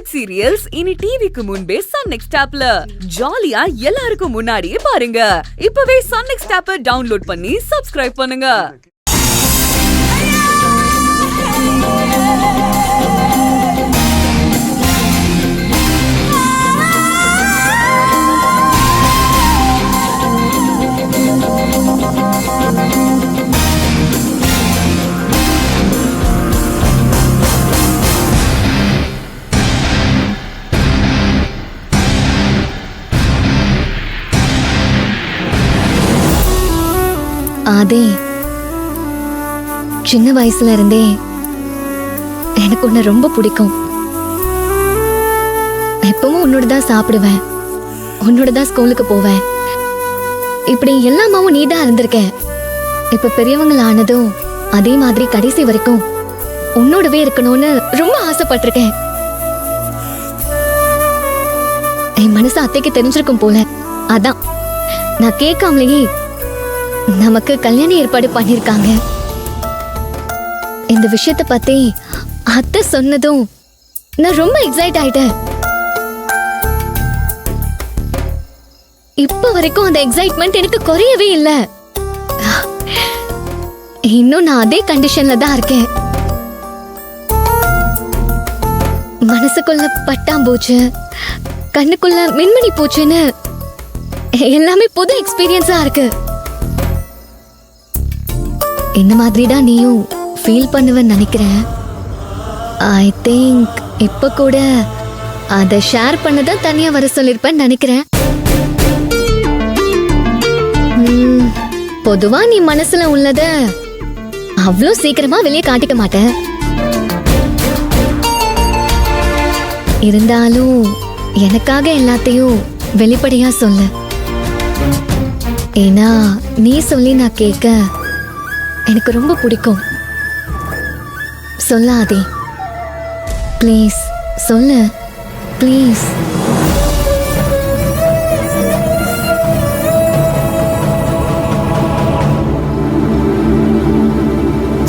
Hit serials இனி டிவிக்கு முன்பே சன் நெக்ஸ்ட் ஆப்ல ஜாலியா எல்லாருக்கும் முன்னாடியே பாருங்க. இப்பவே சன் நெக்ஸ்ட் ஆப்பை டவுன்லோட் பண்ணி சப்ஸ்கிரைப் பண்ணுங்க. ஆதி, சின்ன வயசுல இருந்தே எனக்கு உன்னை ரொம்ப பிடிக்கும். எப்பவும் உன்னோட தான் சாப்பிடுவேன், உன்னோட தான் ஸ்கூலுக்கு போவேன். இப்படி எல்லாமாவும் நீ தான் இருந்திருக்க. இப்ப பெரியவங்கள ஆனதும் அதே மாதிரி கடைசி வரைக்கும் உன்னோடவே இருக்கணும்னு ரொம்ப ஆசைப்பட்டிருக்கேன். என் மனசு அத்தைக்கு தெரிஞ்சிருக்கும் போல. அதான் நான் கேட்காமலேயே நமக்கு கல்யாண ஏற்பாடு பண்ணிருக்காங்க. இந்த விஷயத்தை பத்தி அத்தை சொன்னதும் நான் ரொம்ப எக்ஸைட் ஆயிட்டேன். இப்ப வரைக்கும் அந்த எக்ஸைட்மெண்ட் எனக்கு குறையவே இல்லை. இன்னும் நான் அதே கண்டிஷன்ல தான் இருக்கேன். மனசுக்குள்ள பட்டாம்பூச்சு, கண்ணுக்குள்ள மின்மணி பூச்சுன்னு எல்லாமே புது எக்ஸ்பீரியன்ஸா இருக்கு. இந்த மாதிரி தான் நீயும் ஃபீல் பண்ணுவேன்னு நினைக்கிறேன். ஐ திங்க் இப்ப கூட அதை ஷேர் பண்ணதான் தனியா வர சொல்லிருப்பேன்னு நினைக்கிறேன். பொதுவா நீ மனசுல உள்ளத அவ்வளோ சீக்கிரமா வெளியே காட்டிக்க மாட்டேன். இருந்தாலும் எனக்காக எல்லாத்தையும் வெளிப்படையா சொல்லு. ஏன்னா நீ சொல்லி நான் கேட்க எனக்கு ரொம்ப பிடிக்கும். சொல்லாதே ப்ளீஸ், சொல்லு ப்ளீஸ்.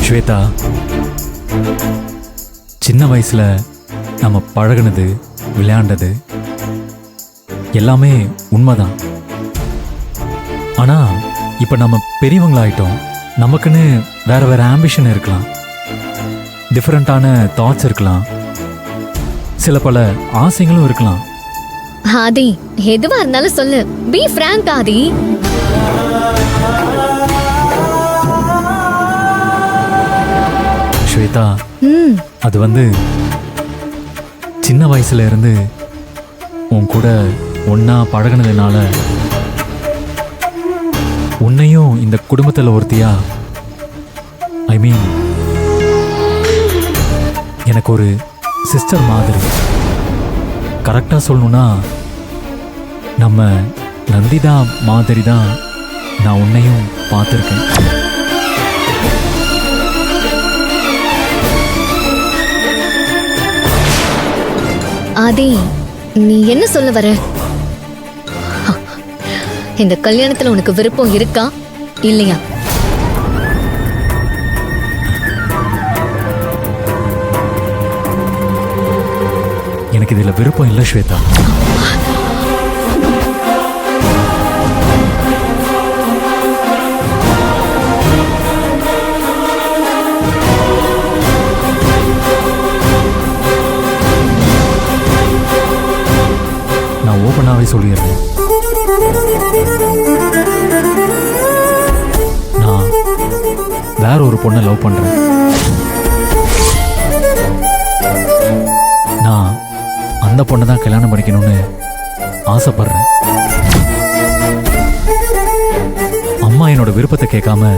ஸ்வேதா, சின்ன வயசுல நம்ம பழகுனது, விளையாண்டது எல்லாமே உண்மைதான். ஆனா இப்ப நம்ம பெரியவங்களாயிட்டோம். நமக்குன்னு வேற வேற ஆம்பிஷன் இருக்கலாம், டிஃபரெண்டான தாட்ஸ் இருக்கலாம், சில பல ஆசைகளும் இருக்கலாம். ஆதி, எதுவா இருந்தாலும் சொல்லு. பி ஃப்ராங்க் ஆதி. ஸ்வேதா, அது சின்ன வயசுல இருந்து உன் கூட ஒன்னா பழகினதுனால உன்னையும் இந்த குடும்பத்தில் ஒருத்தியா, ஐ மீன் எனக்கு ஒரு சிஸ்டர் மாதிரி. கரெக்டாக சொல்லணும்னா நம்ம நந்திதா மாதிரி தான் நான் உன்னையும் பார்த்துருக்கேன். ஆதி, நீ என்ன சொல்ல வர? இந்த கல்யாணத்துல உனக்கு விருப்பம் இருக்கா இல்லையா? எனக்கு இதுல விருப்பம் இல்லை ஸ்வேதா. நான் ஓபனாவே சொல்லிடுறேன். நான் வேற ஒரு பொண்ணை லவ் பண்றேன். நான் அந்த பொண்ணை தான் கல்யாணம் பண்ணிக்கணும்னு ஆசைப்படுறேன். அம்மா என்னோட விருப்பத்தை கேட்காம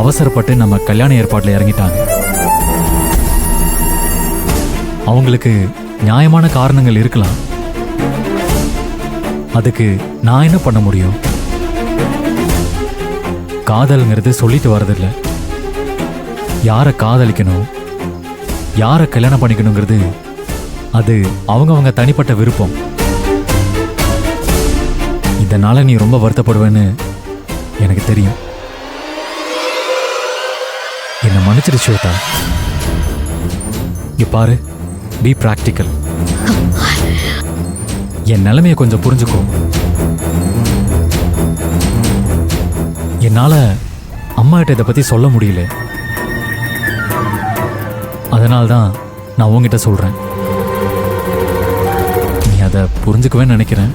அவசரப்பட்டு நம்ம கல்யாண ஏற்பாட்டில் இறங்கிட்டாங்க. அவங்களுக்கு நியாயமான காரணங்கள் இருக்கலாம். அதுக்கு நான் என்ன பண்ண முடியும்? காதல்ங்கிறது சொல்லிட்டு வரதில்லை. யாரை காதலிக்கணும், யாரை கல்யாணம் பண்ணிக்கணுங்கிறது அது அவங்கவங்க தனிப்பட்ட விருப்பம். இதனால நீ ரொம்ப வருத்தப்படுவேன்னு எனக்கு தெரியும். என்னை மன்னிச்சிடு ஸ்வேதா. இங்க பாரு, பி ப்ராக்டிக்கல். என் நிலைமையை கொஞ்சம் புரிஞ்சுக்கோ. என்னால அம்மா கிட்ட இதை பத்தி சொல்ல முடியல. அதனால்தான் நான் உங்ககிட்ட சொல்றேன். நீ அதை புரிஞ்சுக்கவே நினைக்கிறேன்.